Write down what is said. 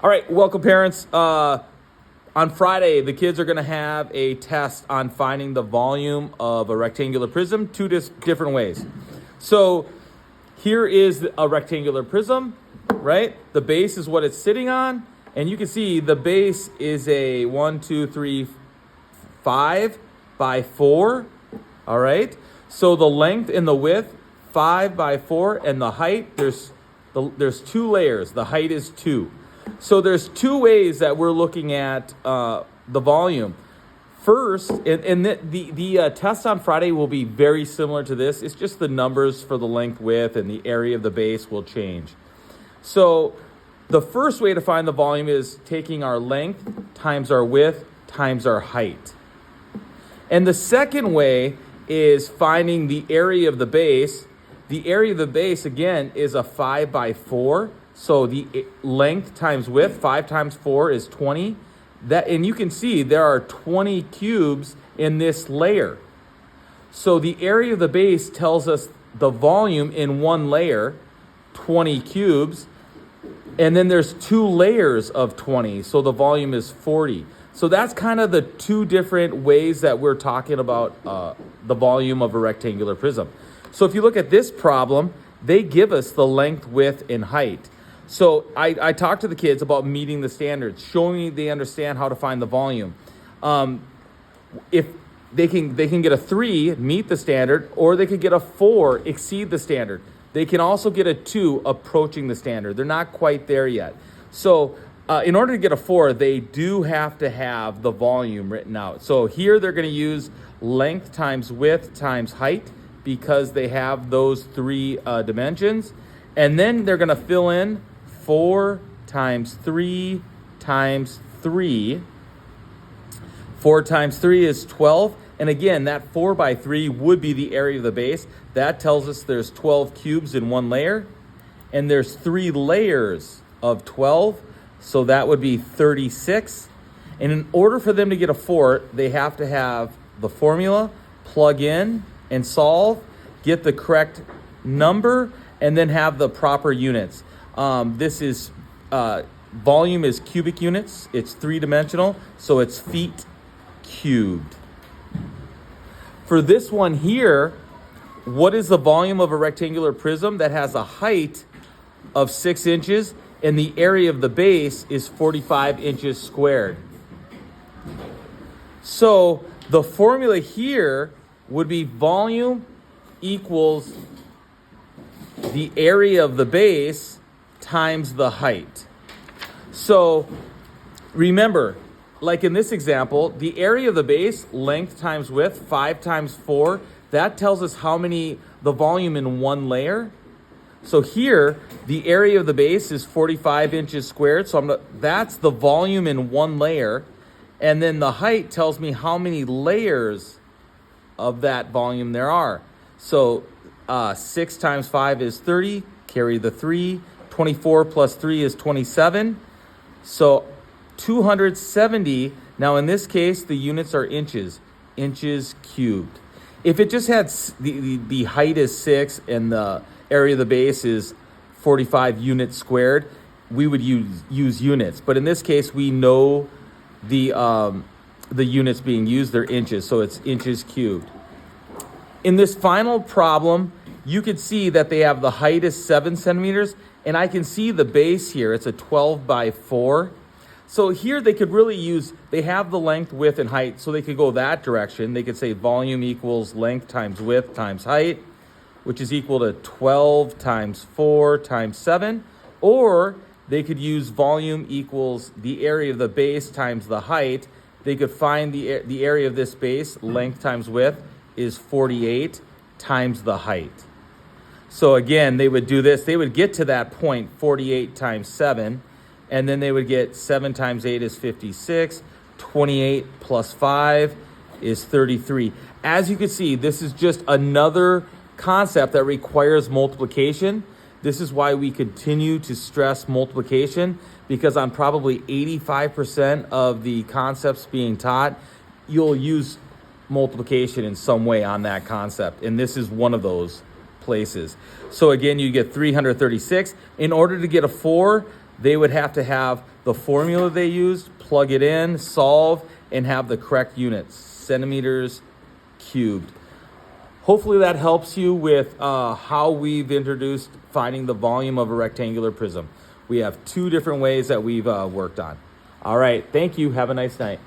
All right, welcome parents. On Friday, the kids are going to have a test on finding the volume of a rectangular prism two different ways. So here is a rectangular prism, right? The base is what it's sitting on. And you can see the base is a 5 by 4, all right? So the length and the width, 5 by 4, and the height, there's two layers. The height is 2. So there's two ways that we're looking at the volume. First, and the test on Friday will be very similar to this. It's just the numbers for the length, width, and the area of the base will change. So the first way to find the volume is taking our length times our width times our height. And the second way is finding the area of the base. The area of the base, again, is a 5 by 4. So the length times width, 5 times 4 is 20. And you can see there are 20 cubes in this layer. So the area of the base tells us the volume in one layer, 20 cubes. And then there's 2 layers of 20, so the volume is 40. So that's kind of the two different ways that we're talking about the volume of a rectangular prism. So if you look at this problem, they give us the length, width, and height. So I talked to the kids about meeting the standards, showing they understand how to find the volume. If they can get a 3, meet the standard, or they could get a 4, exceed the standard. They can also get a 2, approaching the standard. They're not quite there yet. So in order to get a 4, they do have to have the volume written out. So here they're going to use length times width times height because they have those 3 dimensions. And then they're going to fill in 4 times 3 times 3. 4 times 3 is 12. And again, that 4 by 3 would be the area of the base. That tells us there's 12 cubes in one layer. And there's 3 layers of 12. So that would be 36. And in order for them to get a 4, they have to have the formula, plug in and solve, get the correct number, and then have the proper units. This is volume is cubic units. It's 3-dimensional, so it's feet cubed. For this one here, what is the volume of a rectangular prism that has a height of 6 inches and the area of the base is 45 inches squared? So the formula here would be volume equals the area of the base times the height. So remember, like in this example, the area of the base, length times width, 5 times 4, that tells us the volume in one layer. So here, the area of the base is 45 inches squared. So that's the volume in one layer. And then the height tells me how many layers of that volume there are. So 6 times 5 is 30, carry the 3. 24 plus 3 is 27. So 270. Now in this case, the units are inches cubed. If it just had the height is 6 and the area of the base is 45 units squared, we would use units. But in this case, we know the units being used, they're inches, so it's inches cubed. In this final problem, you could see that they have the height is 7 centimeters, and I can see the base here. It's a 12 by 4. So here they could really they have the length, width, and height, so they could go that direction. They could say volume equals length times width times height, which is equal to 12 times 4 times 7. Or they could use volume equals the area of the base times the height. They could find the area of this base, length times width, is 48 times the height. So again, they would do this. They would get to that point, 48 times 7, and then they would get 7 times 8 is 56, 28 plus 5 is 33. As you can see, this is just another concept that requires multiplication. This is why we continue to stress multiplication, because on probably 85% of the concepts being taught, you'll use multiplication in some way on that concept, and this is one of those places. So again, you get 336. In order to get a 4, they would have to have the formula they used, plug it in, solve, and have the correct units, centimeters cubed. Hopefully that helps you with how we've introduced finding the volume of a rectangular prism. We have two different ways that we've worked on. All right, thank you. Have a nice night.